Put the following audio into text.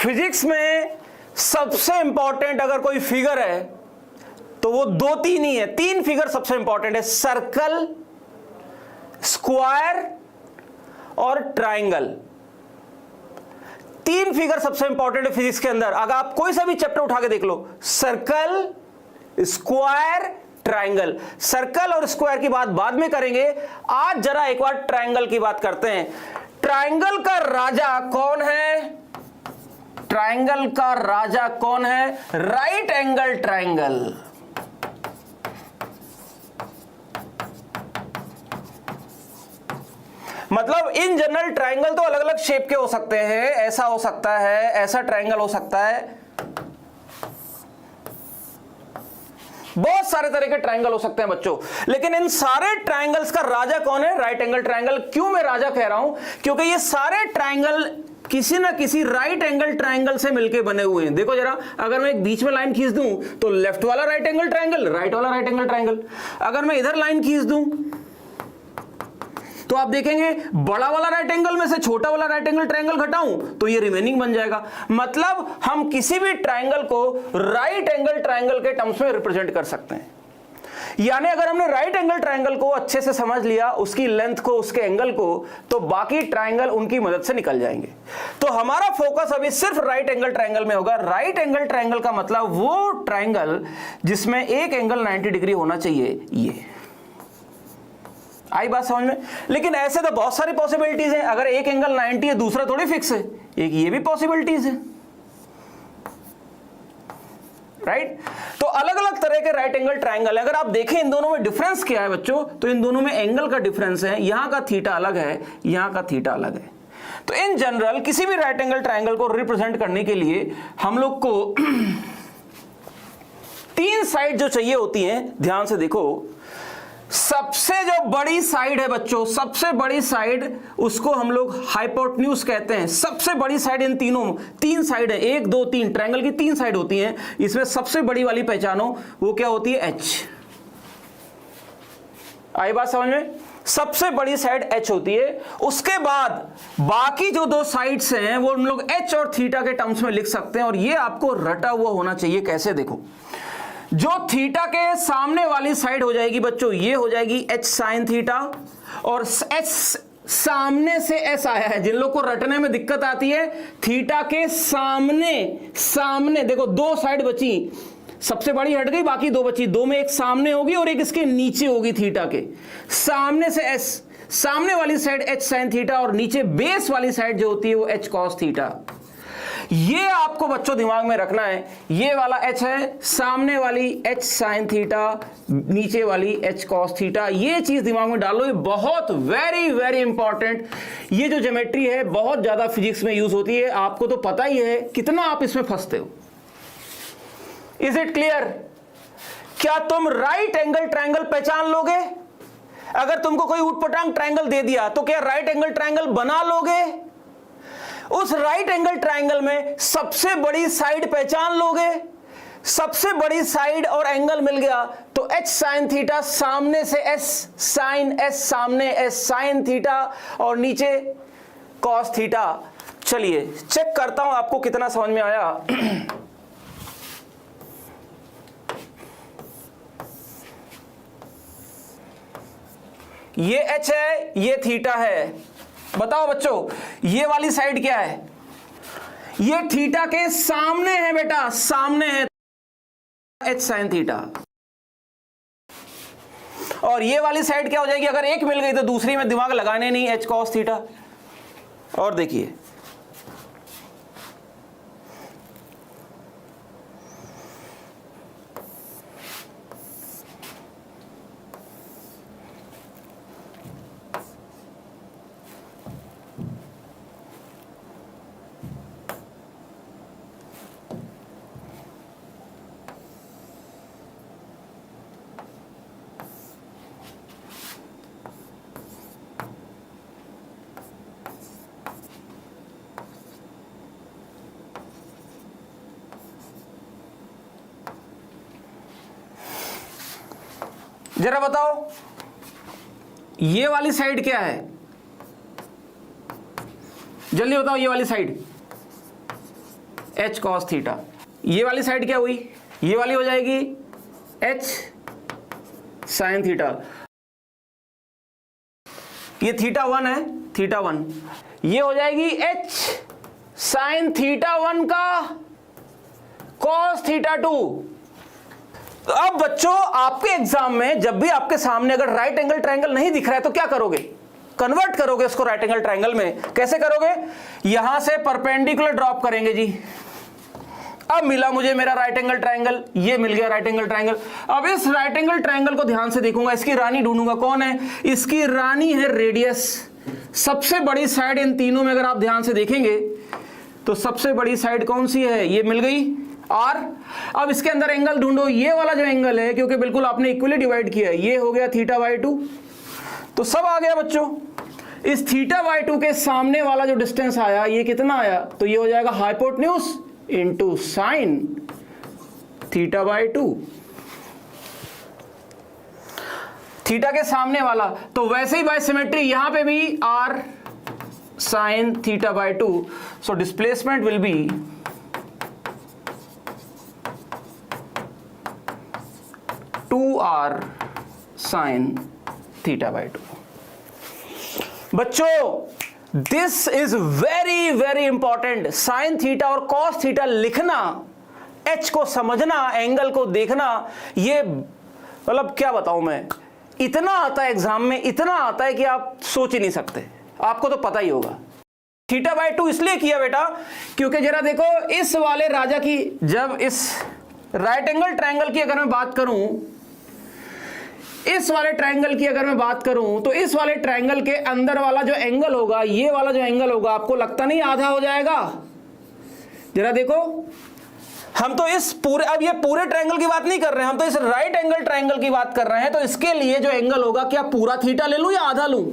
Physics में सबसे important अगर कोई फिगर है तो वो दो तीन ही है, तीन फिगर सबसे इंपॉर्टेंट है, सर्कल, स्क्वायर और ट्राइंगल। तीन फिगर सबसे इंपॉर्टेंट है फिजिक्स के अंदर। अगर आप कोई सा भी चैप्टर उठा के देख लो, सर्कल, स्क्वायर, ट्राइंगल। सर्कल और स्क्वायर की बात बाद में करेंगे, आज जरा एक बार ट्राइंगल की बात करते हैं। ट्राइंगल का राजा कौन है? ट्राइंगल का राजा कौन है? Right angle triangle. मतलब इन जनरल ट्राइंगल तो अलग अलग शेप के हो सकते हैं, ऐसा हो सकता है, ऐसा ट्राइंगल हो सकता है, बहुत सारे तरह के ट्राइंगल हो सकते हैं बच्चों। लेकिन इन सारे ट्राइंगल्स का राजा कौन है? Right angle triangle. क्यों मैं राजा कह रहा हूं? क्योंकि ये सारे ट्राइंगल किसी ना किसी राइट एंगल ट्राइंगल से मिलके बने हुए हैं। देखो जरा, अगर मैं एक बीच में लाइन खींच दूं तो लेफ्ट वाला राइट एंगल ट्राइंगल, राइट वाला राइट एंगल ट्राइंगल। अगर मैं इधर लाइन खींच दूं तो आप देखेंगे बड़ा वाला राइट एंगल में से छोटा वाला राइट एंगल ट्राइंगल घटाऊं तो ये रिमेनिंग बन जाएगा। मतलब हम किसी भी ट्राइंगल को राइट एंगल ट्राइंगल के टर्म्स में रिप्रेजेंट कर सकते हैं। यानी अगर हमने राइट एंगल ट्राइंगल को अच्छे से समझ लिया, उसकी लेंथ को, उसके एंगल को, तो बाकी ट्राइंगल उनकी मदद से निकल जाएंगे। तो हमारा फोकस अभी सिर्फ राइट एंगल ट्राइंगल में होगा। राइट एंगल ट्राइंगल का मतलब वो ट्राइंगल जिसमें एक एंगल 90 डिग्री होना चाहिए। ये आई बात समझ में? लेकिन ऐसे तो बहुत सारी पॉसिबिलिटीज हैं। अगर एक एंगल 90 है, दूसरा थोड़ी फिक्स है, एक ये भी पॉसिबिलिटीज है, राइट? तो अलग अलग तरह के राइट एंगल ट्राइंगल है। अगर आप देखें इन दोनों में डिफरेंस क्या है बच्चों, तो इन दोनों में एंगल का डिफरेंस है। यहां का थीटा अलग है, यहां का थीटा अलग है। तो इन जनरल किसी भी राइट एंगल ट्राइंगल को रिप्रेजेंट करने के लिए हम लोग को तीन साइड जो चाहिए होती हैं। ध्यान से देखो, सबसे जो बड़ी साइड है बच्चों, सबसे बड़ी साइड, उसको हम लोग हाइपोटेन्यूज कहते हैं। सबसे बड़ी साइड इन तीनों, तीन साइड है, 1 2 3, ट्रायंगल की 3 साइड होती हैं। इसमें सबसे बड़ी वाली पहचानो, वो क्या होती है? एच। आई बात समझ में? सबसे बड़ी साइड एच होती है। उसके बाद बाकी जो दो साइड्स हैं वो हम लोग एच और थीटा के टर्म्स में लिख सकते हैं। और ये आपको रटा हुआ होना चाहिए। कैसे? देखो, जो थीटा के सामने वाली साइड हो जाएगी बच्चों, ये हो जाएगी एच साइन थीटा, और एच सामने से एस आया है। जिन लोग को रटने में दिक्कत आती है, थीटा के सामने देखो दो साइड बची, सबसे बड़ी हट गई, बाकी दो बची। दो में एक सामने होगी और एक इसके नीचे होगी। थीटा के सामने से एस, सामने वाली साइड एच साइन थीटा, और नीचे बेस वाली साइड जो होती है वो एच कॉस थीटा। ये आपको बच्चों दिमाग में रखना है। ये वाला एच है, सामने वाली एच साइन थीटा, नीचे वाली एच कॉस थीटा। ये चीज दिमाग में डालो, ये बहुत वेरी वेरी इंपॉर्टेंट। ये जो ज्योमेट्री है बहुत ज्यादा फिजिक्स में यूज होती है। आपको तो पता ही है कितना आप इसमें फंसते हो। Is it clear? क्या तुम राइट एंगल ट्रायंगल पहचान लोगे? अगर तुमको कोई ऊटपटांग ट्रायंगल दे दिया तो क्या राइट एंगल ट्रायंगल बना लोगे? उस राइट एंगल ट्रायंगल में सबसे बड़ी साइड पहचान लोगे? सबसे बड़ी साइड और एंगल मिल गया तो एच साइन थीटा, सामने से एस साइन एस, सामने एस साइन थीटा, और नीचे कॉस थीटा। चलिए चेक करता हूं आपको कितना समझ में आया। ये एच है, ये थीटा है। बताओ बच्चों, ये वाली साइड क्या है? ये थीटा के सामने है बेटा, सामने है एच साइन थीटा। और ये वाली साइड क्या हो जाएगी? अगर एक मिल गई तो दूसरी में दिमाग लगाने नहीं, एच कॉस थीटा। और देखिए, जरा बताओ ये वाली साइड क्या है? जल्दी बताओ, ये वाली साइड एच कॉस थीटा। ये वाली साइड क्या हुई, ये वाली हो जाएगी एच साइन थीटा। ये थीटा 1 है, थीटा 1, ये हो जाएगी एच साइन थीटा 1 का कॉस थीटा 2। तो अब बच्चों आपके एग्जाम में जब भी आपके सामने अगर राइट एंगल ट्रायंगल नहीं दिख रहा है तो क्या करोगे, कन्वर्ट करोगे इसको राइट एंगल ट्रायंगल में। कैसे करोगे, यहां से परपेंडिकुलर ड्रॉप करेंगे जी। अब मिला मुझे मेरा राइट एंगल ट्रायंगल, ये मिल गया राइट एंगल ट्रायंगल। अब इस राइट एंगल ट्रायंगल को ध्यान से देखूंगा, इसकी रानी ढूंढूंगा। कौन है इसकी रानी, है रेडियस। सबसे बड़ी साइड इन तीनों में अगर आप ध्यान से देखेंगे तो सबसे बड़ी साइड कौन सी है, ये मिल गई आर। अब इसके अंदर एंगल ढूंढो, ये वाला जो एंगल है, क्योंकि बिल्कुल आपने इक्वली डिवाइड किया है, ये हो गया थीटा बाई 2। तो सब आ गया बच्चों। इस थीटा बाई 2 के सामने वाला जो डिस्टेंस आया ये कितना आया, तो ये हो जाएगा hypotenuse into sine theta by 2। Theta के सामने वाला, तो वैसे ही बाय सिमेट्री यहां पे भी R sine theta by 2। So displacement will be R sine theta by 2। बच्चों this is very very important. Sine theta और कॉस थीटा लिखना, एच को समझना, एंगल को देखना, ये मतलब क्या बताऊं मैं, इतना आता है एग्जाम में, इतना आता है कि आप सोच ही नहीं सकते। आपको तो पता ही होगा। थीटा बाई 2 इसलिए किया बेटा क्योंकि जरा देखो इस वाले राजा की, जब इस राइट एंगल ट्रायंगल की अगर मैं बात करूं, इस वाले ट्रायंगल की अगर मैं बात करूं, तो इस वाले ट्रायंगल के अंदर वाला जो एंगल होगा, ये वाला जो एंगल होगा, आपको लगता नहीं आधा हो जाएगा। जरा देखो, हम तो इस पूरे, अब ये पूरे ट्रायंगल की बात नहीं कर रहे हैं, हम तो इस राइट एंगल ट्रायंगल की बात कर रहे हैं। तो इसके लिए जो एंगल होगा, क्या पूरा थीटा ले लूं या आधा लूं?